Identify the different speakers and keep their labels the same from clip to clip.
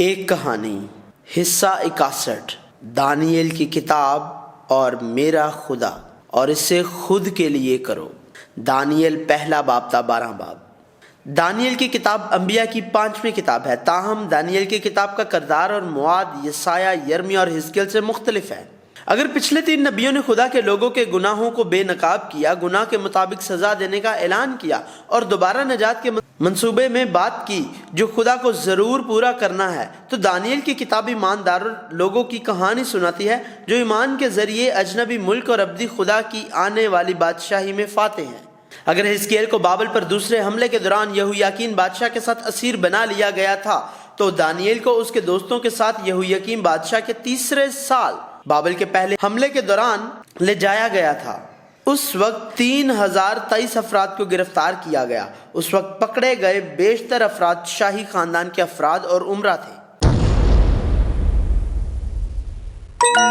Speaker 1: ایک کہانی حصہ 61 دانیل کی کتاب اور میرا خدا اور اسے خود کے لیے کرو۔ دانیل پہلا باب تا 12 باب۔ دانیل کی کتاب انبیاء کی 5ویں کتاب ہے، تاہم دانیل کی کتاب کا کردار اور مواد یسایہ، یرمیہ اور حزقیل سے مختلف ہے۔ اگر پچھلے 3 نبیوں نے خدا کے لوگوں کے گناہوں کو بے نقاب کیا، گناہ کے مطابق سزا دینے کا اعلان کیا اور دوبارہ نجات کے منصوبے میں بات کی جو خدا کو ضرور پورا کرنا ہے، تو دانیل کی کتاب ایماندار لوگوں کی کہانی سناتی ہے جو ایمان کے ذریعے اجنبی ملک اور ابدی خدا کی آنے والی بادشاہی میں فاتح ہیں۔ اگر حزقیل کو بابل پر دوسرے حملے کے دوران یہویاکین بادشاہ کے ساتھ اسیر بنا لیا گیا تھا، تو دانیل کو اس کے دوستوں کے ساتھ یہویاکین بادشاہ کے 3 سال بابل کے پہلے حملے کے دوران لے جایا گیا تھا۔ اس وقت 3023 افراد کو گرفتار کیا گیا۔ اس وقت پکڑے گئے بیشتر افراد شاہی خاندان کے افراد اور امراء تھے۔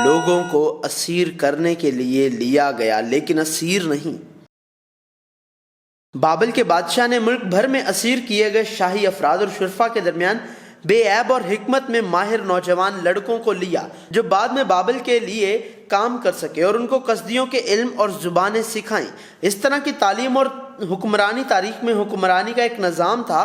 Speaker 1: لوگوں کو اسیر کرنے کے لیے لیا گیا لیکن اسیر نہیں۔ بابل کے بادشاہ نے ملک بھر میں اسیر کیے گئے شاہی افراد اور شرفا کے درمیان بے عیب اور حکمت میں ماہر نوجوان لڑکوں کو لیا جو بعد میں بابل کے لیے کام کر سکے، اور ان کو قصدیوں کے علم اور زبانیں سکھائیں۔ اس طرح کی تعلیم اور حکمرانی تاریخ میں حکمرانی کا ایک نظام تھا۔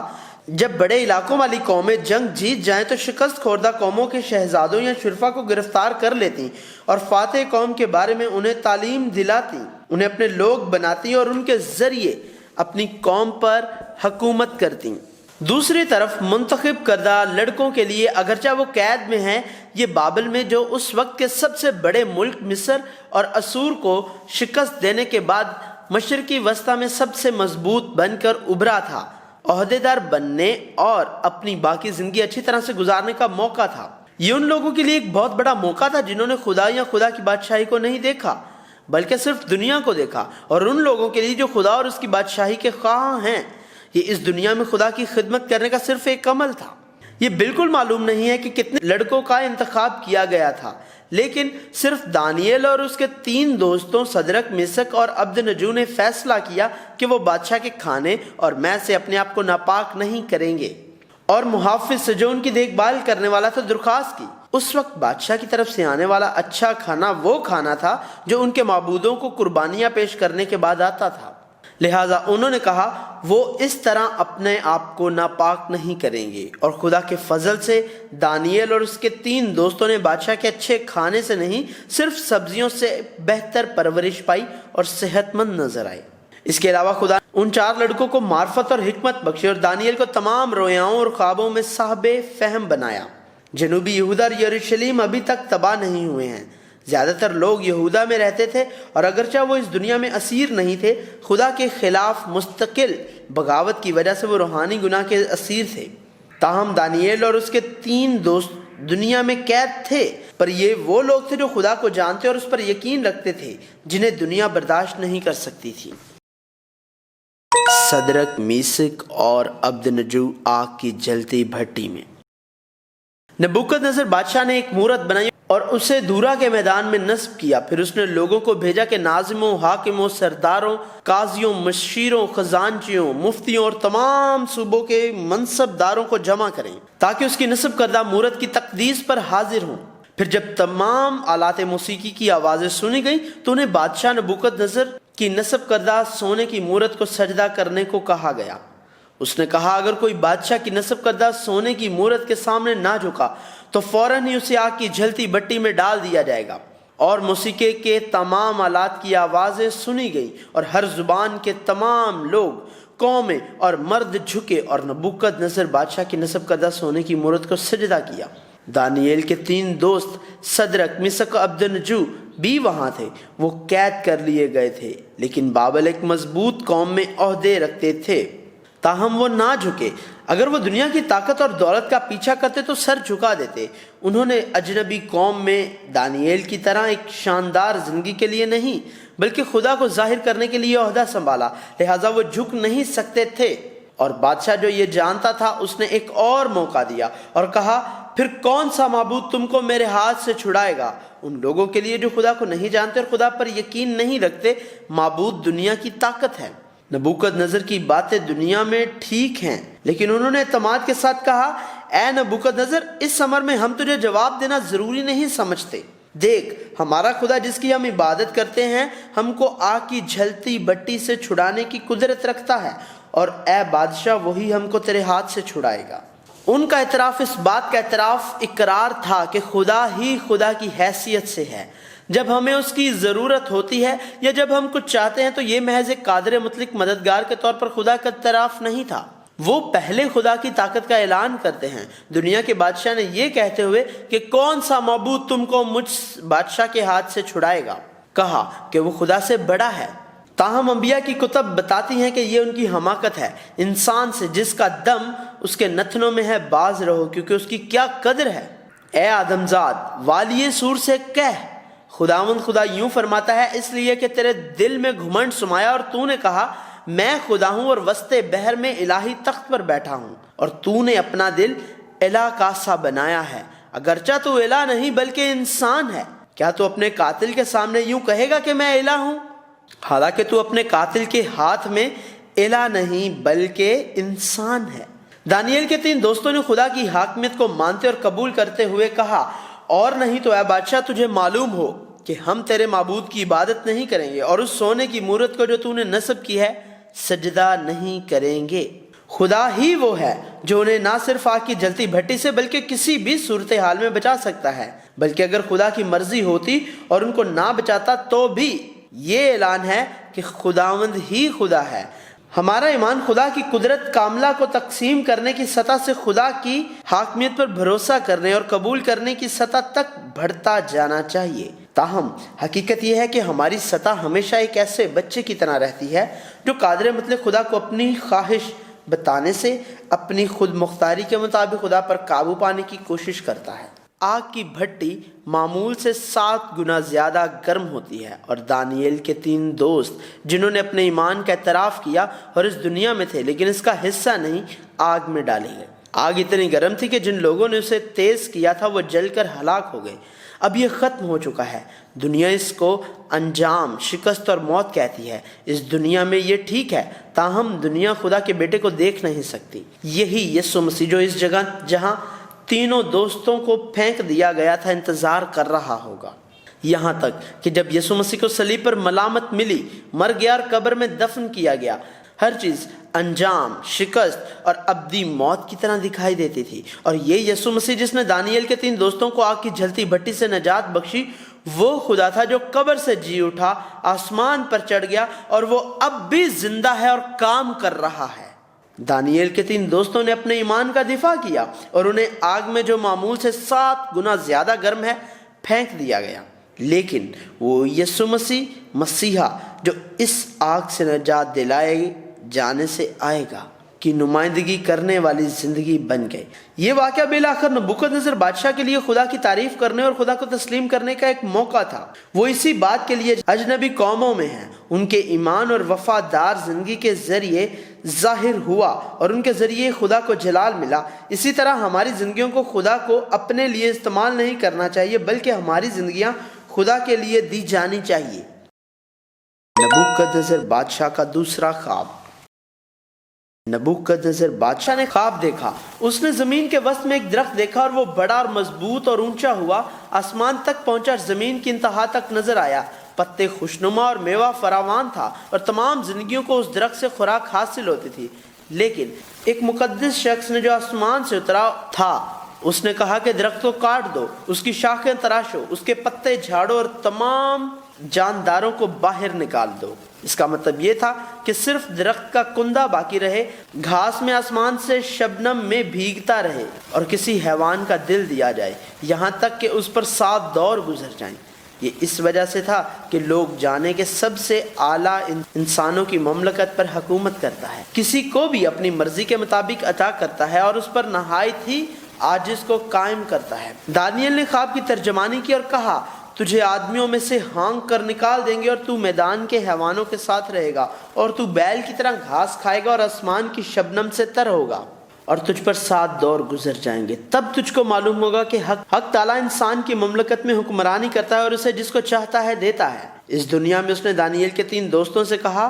Speaker 1: جب بڑے علاقوں والی قومیں جنگ جیت جائیں تو شکست خوردہ قوموں کے شہزادوں یا شرفا کو گرفتار کر لیتی اور فاتح قوم کے بارے میں انہیں تعلیم دلاتی، انہیں اپنے لوگ بناتی اور ان کے ذریعے اپنی قوم پر حکومت کرتی۔ دوسری طرف منتخب کردہ لڑکوں کے لیے اگرچہ وہ قید میں ہیں، یہ بابل میں جو اس وقت کے سب سے بڑے ملک مصر اور اسور کو شکست دینے کے بعد مشرقی وسطی میں سب سے مضبوط بن کر ابھرا تھا، عہدے دار بننے اور اپنی باقی زندگی اچھی طرح سے گزارنے کا موقع تھا۔ یہ ان لوگوں کے لیے ایک بہت بڑا موقع تھا جنہوں نے خدا یا خدا کی بادشاہی کو نہیں دیکھا بلکہ صرف دنیا کو دیکھا، اور ان لوگوں کے لیے جو خدا اور اس کی بادشاہی کے خواہاں ہیں، یہ اس دنیا میں خدا کی خدمت کرنے کا صرف ایک عمل تھا۔ یہ بالکل معلوم نہیں ہے کہ کتنے لڑکوں کا انتخاب کیا گیا تھا، لیکن صرف دانیل اور اس کے 3 دوستوں صدرک، میشک اور عبدنجو نے فیصلہ کیا کہ وہ بادشاہ کے کھانے اور میں سے اپنے آپ کو ناپاک نہیں کریں گے، اور محافظ سے جو ان کی دیکھ بھال کرنے والا تھا درخواست کی۔ اس وقت بادشاہ کی طرف سے آنے والا اچھا کھانا وہ کھانا تھا جو ان کے معبودوں کو قربانیاں پیش کرنے کے بعد آتا تھا، لہٰذا انہوں نے کہا وہ اس طرح اپنے آپ کو ناپاک نہیں کریں گے، اور خدا کے فضل سے دانیل اور اس کے 3 دوستوں نے بادشاہ کے اچھے کھانے سے نہیں، صرف سبزیوں سے بہتر پرورش پائی اور صحت مند نظر آئے۔ اس کے علاوہ خدا ان 4 لڑکوں کو معرفت اور حکمت بخشی اور دانیل کو تمام رویاؤں اور خوابوں میں صاحب فہم بنایا۔ جنوبی یہودا اور یروشلم ابھی تک تباہ نہیں ہوئے ہیں۔ زیادہ تر لوگ یہودا میں رہتے تھے، اور اگرچہ وہ اس دنیا میں اسیر نہیں تھے، خدا کے خلاف مستقل بغاوت کی وجہ سے وہ روحانی گناہ کے اسیر تھے۔ تاہم دانیل اور اس کے 3 دوست دنیا میں قید تھے، پر یہ وہ لوگ تھے جو خدا کو جانتے اور اس پر یقین رکھتے تھے جنہیں دنیا برداشت نہیں کر سکتی تھی۔ صدرک، میشک اور عبدنجو آگ کی جلتی بھٹی میں۔ نبوکدنضر بادشاہ نے ایک مورت بنائی اور اسے دورا کے میدان میں نصب کیا۔ پھر اس نے لوگوں کو بھیجا کہ ناظموں، حاکموں، سرداروں، قاضیوں، مشیروں، خزانچیوں، مفتیوں اور تمام صوبوں کے منصب داروں کو جمع کریں تاکہ اس کی نصب کردہ مورت کی تقدیس پر حاضر ہوں۔ پھر جب تمام آلات موسیقی کی آوازیں سنی گئیں تو انہیں بادشاہ نبوکدنضر کی نصب کردہ سونے کی مورت کو سجدہ کرنے کو کہا گیا۔ اس نے کہا اگر کوئی بادشاہ کی نصب کردہ سونے کی مورت کے سامنے نہ جھکا تو فوراً ہی اسے آگ کی جلتی بٹی میں ڈال دیا جائے گا۔ اور موسیقی کے تمام آلات کی آوازیں سنی گئی اور ہر زبان کے تمام لوگ، قومیں اور مرد جھکے اور نبوکدنضر بادشاہ کی نصب کردہ سونے کی مورت کو سجدہ کیا۔ دانیل کے 3 دوست صدرک، میشک اور عبدنجو بھی وہاں تھے۔ وہ قید کر لیے گئے تھے، لیکن بابل ایک مضبوط قوم میں عہدے رکھتے تھے، تاہم وہ نہ جھکے۔ اگر وہ دنیا کی طاقت اور دولت کا پیچھا کرتے تو سر جھکا دیتے۔ انہوں نے اجنبی قوم میں دانیل کی طرح ایک شاندار زندگی کے لیے نہیں بلکہ خدا کو ظاہر کرنے کے لیے عہدہ سنبھالا، لہٰذا وہ جھک نہیں سکتے تھے۔ اور بادشاہ جو یہ جانتا تھا اس نے ایک اور موقع دیا اور کہا پھر کون سا معبود تم کو میرے ہاتھ سے چھڑائے گا؟ ان لوگوں کے لیے جو خدا کو نہیں جانتے اور خدا پر یقین نہیں رکھتے، معبود دنیا کی طاقت ہے۔ نبوکدنضر کی باتیں دنیا میں ٹھیک ہیں، لیکن انہوں نے اعتماد کے ساتھ کہا اے نبوکدنضر اس امر میں ہم تجھے جواب دینا ضروری نہیں سمجھتے، دیکھ ہمارا خدا جس کی ہم عبادت کرتے ہیں ہم کو آگ کی جھلتی بٹی سے چھڑانے کی قدرت رکھتا ہے، اور اے بادشاہ وہی ہم کو تیرے ہاتھ سے چھڑائے گا۔ ان کا اعتراف اس بات کا اقرار تھا کہ خدا ہی خدا کی حیثیت سے ہے۔ جب ہمیں اس کی ضرورت ہوتی ہے یا جب ہم کچھ چاہتے ہیں تو یہ محض ایک قادر مطلق مددگار کے طور پر خدا کا اعتراف نہیں تھا، وہ پہلے خدا کی طاقت کا اعلان کرتے ہیں۔ دنیا کے بادشاہ نے یہ کہتے ہوئے کہ کون سا معبود تم کو مجھ بادشاہ کے ہاتھ سے چھڑائے گا، کہا کہ وہ خدا سے بڑا ہے۔ تاہم انبیاء کی کتب بتاتی ہیں کہ یہ ان کی حماقت ہے۔ انسان سے جس کا دم اس کے نتنوں میں ہے باز رہو، کیونکہ اس کی کیا قدر ہے۔ اے آدم زاد والی سور سے کہہ، خداوند خدا یوں فرماتا ہے، اس لیے کہ تیرے دل میں گھمنڈ سمایا اور تو نے کہا میں خدا ہوں اور وسط بحر میں الہی تخت پر بیٹھا ہوں، اور تو نے اپنا دل الہ کا سا بنایا ہے، اگرچہ تو الہ نہیں بلکہ انسان ہے۔ کیا تو اپنے قاتل کے سامنے یوں کہے گا کہ میں الہ ہوں، حالانکہ تو اپنے قاتل کے ہاتھ میں الہ نہیں بلکہ انسان ہے۔ دانیل کے 3 دوستوں نے خدا کی حاکمیت کو مانتے اور قبول کرتے ہوئے کہا، اور نہیں تو اے بادشاہ تجھے معلوم ہو کہ ہم تیرے معبود کی عبادت نہیں کریں گے اور اس سونے کی مورت کو جو تو نے نصب کی ہے سجدہ نہیں کریں گے۔ خدا ہی وہ ہے جو انہیں نہ صرف آگ کی جلتی بھٹی سے بلکہ کسی بھی صورتحال میں بچا سکتا ہے، بلکہ اگر خدا کی مرضی ہوتی اور ان کو نہ بچاتا تو بھی یہ اعلان ہے کہ خداوند ہی خدا ہے۔ ہمارا ایمان خدا کی قدرت کاملہ کو تقسیم کرنے کی سطح سے خدا کی حاکمیت پر بھروسہ کرنے اور قبول کرنے کی سطح تک بڑھتا جانا چاہیے۔ تاہم حقیقت یہ ہے کہ ہماری سطح ہمیشہ ایک ایسے بچے کی طرح رہتی ہے جو قادر مطلق خدا کو اپنی خواہش بتانے سے اپنی خود مختاری کے مطابق خدا پر قابو پانے کی کوشش کرتا ہے۔ آگ کی بھٹی معمول سے 7 گنا زیادہ گرم ہوتی ہے، اور دانیل کے 3 دوست جنہوں نے اپنے ایمان کا اعتراف کیا اور اس دنیا میں تھے لیکن اس کا حصہ نہیں، آگ میں ڈالے گئے۔ آگ اتنی گرم تھی کہ جن لوگوں نے اسے تیز کیا تھا وہ جل کر ہلاک ہو گئے۔ اب یہ ختم ہو چکا ہے۔ دنیا اس کو انجام، شکست اور موت کہتی ہے۔ اس دنیا میں یہ ٹھیک ہے، تاہم دنیا خدا کے بیٹے کو دیکھ نہیں سکتی۔ یہی یسوع مسیح جو اس جگہ جہاں 3 دوستوں کو پھینک دیا گیا تھا انتظار کر رہا ہوگا، یہاں تک کہ جب یسوع مسیح کو صلیب پر ملامت ملی، مر گیا اور قبر میں دفن کیا گیا، ہر چیز انجام، شکست اور ابدی موت کی طرح دکھائی دیتی تھی۔ اور یہ یسوع مسیح جس نے دانیل کے 3 دوستوں کو آگ کی جلتی بھٹی سے نجات بخشی، وہ خدا تھا جو قبر سے جی اٹھا، آسمان پر چڑھ گیا اور وہ اب بھی زندہ ہے اور کام کر رہا ہے۔ دانیل کے 3 دوستوں نے اپنے ایمان کا دفاع کیا اور انہیں آگ میں جو معمول سے 7 گنا زیادہ گرم ہے پھینک دیا گیا، لیکن وہ یسوع مسیحا جو اس آگ سے نجات دلائے جانے سے آئے گا کی نمائندگی کرنے والی زندگی بن گئی۔ یہ واقعہ بالآخر نبوکدنضر بادشاہ کے لیے خدا کی تعریف کرنے اور خدا کو تسلیم کرنے کا ایک موقع تھا۔ وہ اسی بات کے لیے اجنبی قوموں میں ہیں، ان کے ایمان اور وفادار زندگی کے ذریعے ظاہر ہوا اور ان کے ذریعے خدا کو جلال ملا۔ اسی طرح ہماری زندگیوں کو خدا کو اپنے لیے استعمال نہیں کرنا چاہیے بلکہ ہماری زندگیاں خدا کے لیے دی جانی چاہیے۔ نبوکدنضر بادشاہ کا دوسرا خواب۔ نبوکدنضر بادشاہ نے خواب دیکھا۔ اس نے زمین کے وسط میں ایک درخت دیکھا اور وہ بڑا اور مضبوط اور اونچا ہوا، آسمان تک پہنچا، زمین کی انتہا تک نظر آیا، پتے خوشنما اور میوہ فراوان تھا اور تمام زندگیوں کو اس درخت سے خوراک حاصل ہوتی تھی۔ لیکن ایک مقدس شخص نے جو آسمان سے اترا تھا، اس نے کہا کہ درخت کو کاٹ دو، اس کی شاخیں تراشو، اس کے پتے جھاڑو اور تمام جانداروں کو باہر نکال دو۔ اس کا مطلب یہ تھا کہ صرف درخت کا کندہ باقی رہے، گھاس میں آسمان سے شبنم میں بھیگتا رہے اور کسی حیوان کا دل دیا جائے، یہاں تک کہ اس پر 7 دور گزر جائیں۔ یہ اس وجہ سے تھا کہ لوگ جانے کے سب سے اعلیٰ انسانوں کی مملکت پر حکومت کرتا ہے، کسی کو بھی اپنی مرضی کے مطابق عطا کرتا ہے اور اس پر نہایت ہی عاجز کو قائم کرتا ہے۔ دانیل نے خواب کی ترجمانی کی اور کہا، تجھے آدمیوں میں سے ہانک کر نکال دیں گے اور تو میدان کے حیوانوں کے ساتھ رہے گا، اور تو بیل کی طرح گھاس کھائے گا اور آسمان کی شبنم سے تر ہوگا، اور تجھ پر 7 دور گزر جائیں گے۔ تب تجھ کو معلوم ہوگا کہ حق تعالیٰ انسان کی مملکت میں حکمرانی کرتا ہے اور اسے جس کو چاہتا ہے دیتا ہے۔ اس دنیا میں اس نے دانیل کے 3 دوستوں سے کہا،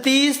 Speaker 1: 30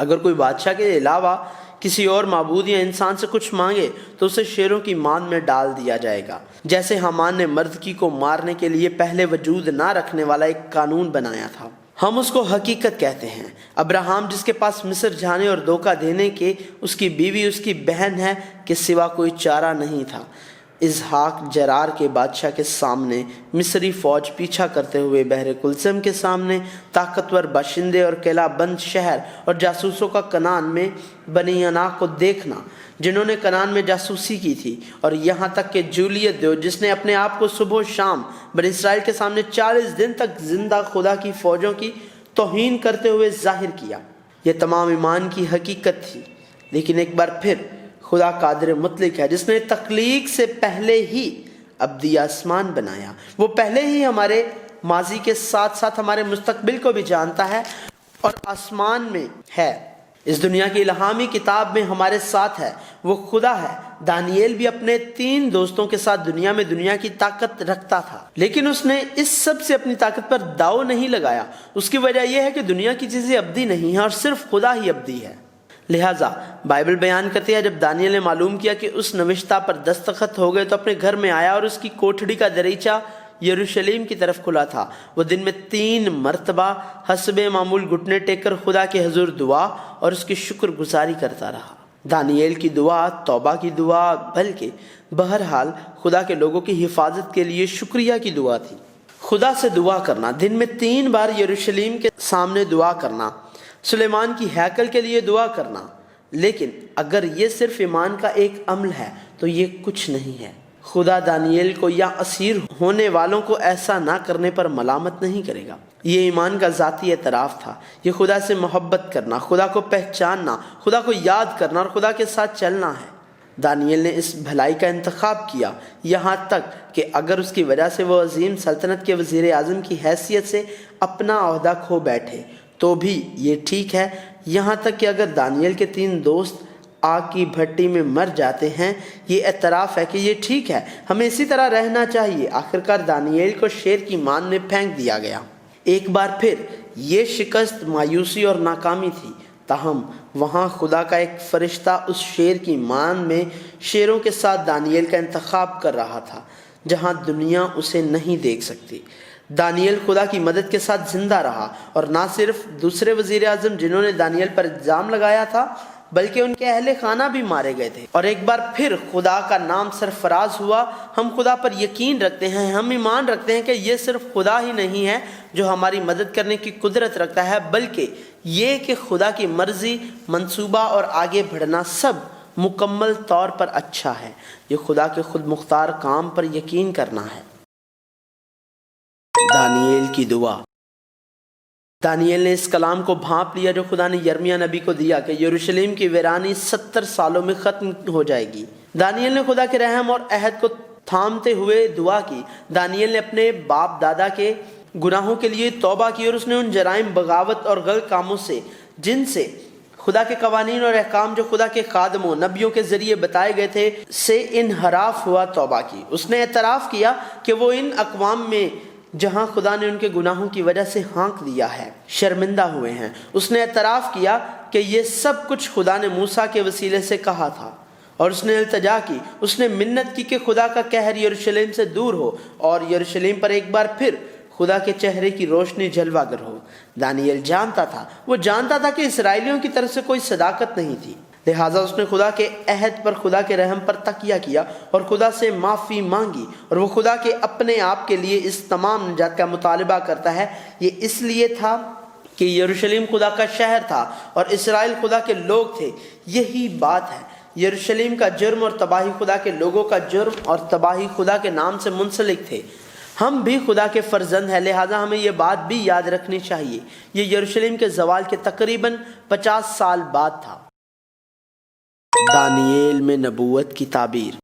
Speaker 1: اگر کوئی بادشاہ کے علاوہ کسی اور معبود یا انسان سے کچھ مانگے تو اسے شیروں کی مان میں ڈال دیا جائے گا، جیسے حامان نے مردکی کو مارنے کے لیے پہلے وجود نہ رکھنے والا ایک قانون بنایا تھا۔ ہم اس کو حقیقت کہتے ہیں۔ ابراہیم جس کے پاس مصر جانے اور دھوکہ دینے کے اس کی بیوی اس کی بہن ہے کہ سوا کوئی چارہ نہیں تھا۔ اسحاق جرار کے بادشاہ کے سامنے، مصری فوج پیچھا کرتے ہوئے بحر کلثم کے سامنے، طاقتور باشندے اور قلعہ بند شہر اور جاسوسوں کا کنعان میں بنی عناق کو دیکھنا جنہوں نے کنعان میں جاسوسی کی تھی، اور یہاں تک کہ جولیت دیو جس نے اپنے آپ کو صبح و شام بنی اسرائیل کے سامنے 40 دن تک زندہ خدا کی فوجوں کی توہین کرتے ہوئے ظاہر کیا۔ یہ تمام ایمان کی حقیقت تھی، لیکن ایک بار پھر خدا قادر مطلق ہے جس نے تخلیق سے پہلے ہی ابدی آسمان بنایا۔ وہ پہلے ہی ہمارے ماضی کے ساتھ ساتھ ہمارے مستقبل کو بھی جانتا ہے اور آسمان میں ہے، اس دنیا کی الہامی کتاب میں ہمارے ساتھ ہے۔ وہ خدا ہے۔ دانییل بھی اپنے 3 دوستوں کے ساتھ دنیا کی طاقت رکھتا تھا، لیکن اس نے اس سب سے اپنی طاقت پر داؤ نہیں لگایا۔ اس کی وجہ یہ ہے کہ دنیا کی چیزیں ابدی نہیں ہیں اور صرف خدا ہی ابدی ہے۔ لہٰذا بائبل بیان کرتی ہے جب دانییل نے معلوم کیا کہ اس نوشتہ پر دستخط ہو گئے تو اپنے گھر میں آیا اور اس کی کوٹھڑی کا دریچہ یروشلم کی طرف کھلا تھا۔ وہ دن میں 3 مرتبہ حسب معمول گھٹنے ٹیک کر خدا کے حضور دعا اور اس کی شکر گزاری کرتا رہا۔ دانییل کی دعا توبہ کی دعا بلکہ بہرحال خدا کے لوگوں کی حفاظت کے لیے شکریہ کی دعا تھی۔ خدا سے دعا کرنا، دن میں 3 بار یروشلم کے سامنے دعا کرنا، سلیمان کی ہیکل کے لیے دعا کرنا، لیکن اگر یہ صرف ایمان کا ایک عمل ہے تو یہ کچھ نہیں ہے۔ خدا دانییل کو یا اسیر ہونے والوں کو ایسا نہ کرنے پر ملامت نہیں کرے گا۔ یہ ایمان کا ذاتی اعتراف تھا۔ یہ خدا سے محبت کرنا، خدا کو پہچاننا، خدا کو یاد کرنا اور خدا کے ساتھ چلنا ہے۔ دانییل نے اس بھلائی کا انتخاب کیا، یہاں تک کہ اگر اس کی وجہ سے وہ عظیم سلطنت کے وزیر اعظم کی حیثیت سے اپنا عہدہ کھو بیٹھے تو بھی یہ ٹھیک ہے، یہاں تک کہ اگر دانییل کے 3 دوست آگ کی بھٹی میں مر جاتے ہیں، یہ اعتراف ہے کہ یہ ٹھیک ہے، ہمیں اسی طرح رہنا چاہیے۔ آخرکار دانییل کو شیر کی مان میں پھینک دیا گیا۔ ایک بار پھر یہ شکست مایوسی اور ناکامی تھی، تاہم وہاں خدا کا ایک فرشتہ اس شیر کی مان میں شیروں کے ساتھ دانییل کا انتخاب کر رہا تھا، جہاں دنیا اسے نہیں دیکھ سکتی۔ دانییل خدا کی مدد کے ساتھ زندہ رہا، اور نہ صرف دوسرے وزیر اعظم جنہوں نے دانییل پر الزام لگایا تھا بلکہ ان کے اہل خانہ بھی مارے گئے تھے، اور ایک بار پھر خدا کا نام سرفراز ہوا۔ ہم خدا پر یقین رکھتے ہیں، ہم ایمان رکھتے ہیں کہ یہ صرف خدا ہی نہیں ہے جو ہماری مدد کرنے کی قدرت رکھتا ہے، بلکہ یہ کہ خدا کی مرضی، منصوبہ اور آگے بڑھنا سب مکمل طور پر اچھا ہے۔ یہ خدا کے خود مختار کام پر یقین کرنا ہے۔ دانییل کی دعا۔ دانییل نے اس کلام کو بھانپ لیا جو خدا نے یرمیہ نبی کو دیا کہ یروشلم کی ویرانی 70 سالوں میں ختم ہو جائے گی۔ دانییل نے خدا کے رحم اور عہد کو تھامتے ہوئے دعا کی۔ دانییل نے اپنے باپ دادا کے گناہوں کے لیے توبہ کی، اور اس نے ان جرائم، بغاوت اور غلط کاموں سے جن سے خدا کے قوانین اور احکام جو خدا کے خادموں، نبیوں کے ذریعے بتائے گئے تھے سے انحراف ہوا توبہ کی۔ اس نے اعتراف کیا کہ وہ ان اقوام میں جہاں خدا نے ان کے گناہوں کی وجہ سے ہانک دیا ہے شرمندہ ہوئے ہیں۔ اس نے اعتراف کیا کہ یہ سب کچھ خدا نے موسیٰ کے وسیلے سے کہا تھا، اور اس نے التجا کی، اس نے منت کی کہ خدا کا قہر یروشلم سے دور ہو اور یروشلم پر ایک بار پھر خدا کے چہرے کی روشنی جلوہ گر ہو۔ دانییل جانتا تھا، وہ جانتا تھا کہ اسرائیلیوں کی طرف سے کوئی صداقت نہیں تھی، لہٰذا اس نے خدا کے عہد پر، خدا کے رحم پر تکیہ کیا اور خدا سے معافی مانگی، اور وہ خدا کے اپنے آپ کے لیے اس تمام نجات کا مطالبہ کرتا ہے۔ یہ اس لیے تھا کہ یروشلم خدا کا شہر تھا اور اسرائیل خدا کے لوگ تھے۔ یہی بات ہے، یروشلم کا جرم اور تباہی خدا کے لوگوں کا جرم اور تباہی خدا کے نام سے منسلک تھے۔ ہم بھی خدا کے فرزند ہیں، لہٰذا ہمیں یہ بات بھی یاد رکھنی چاہیے۔ یہ یروشلم کے زوال کے تقریباً 50 سال بعد تھا۔ دانییل میں نبوت کی تعبیر۔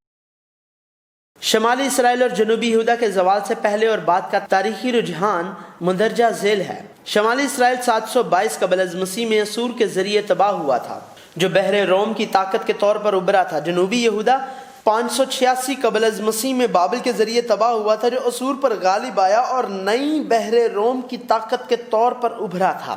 Speaker 1: شمالی اسرائیل اور جنوبی یہودا کے زوال سے پہلے اور بعد کا تاریخی رجحان مندرجہ ذیل ہے۔ شمالی اسرائیل 722 قبل از مسیح میں اسور کے ذریعے تباہ ہوا تھا، جو بحر روم کی طاقت کے طور پر ابھرا تھا۔ جنوبی یہودا 586 قبل از مسیح میں بابل کے ذریعے تباہ ہوا تھا، جو اسور پر غالب آیا اور نئی بحر روم کی طاقت کے طور پر ابھرا تھا۔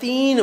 Speaker 1: 3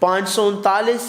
Speaker 1: 539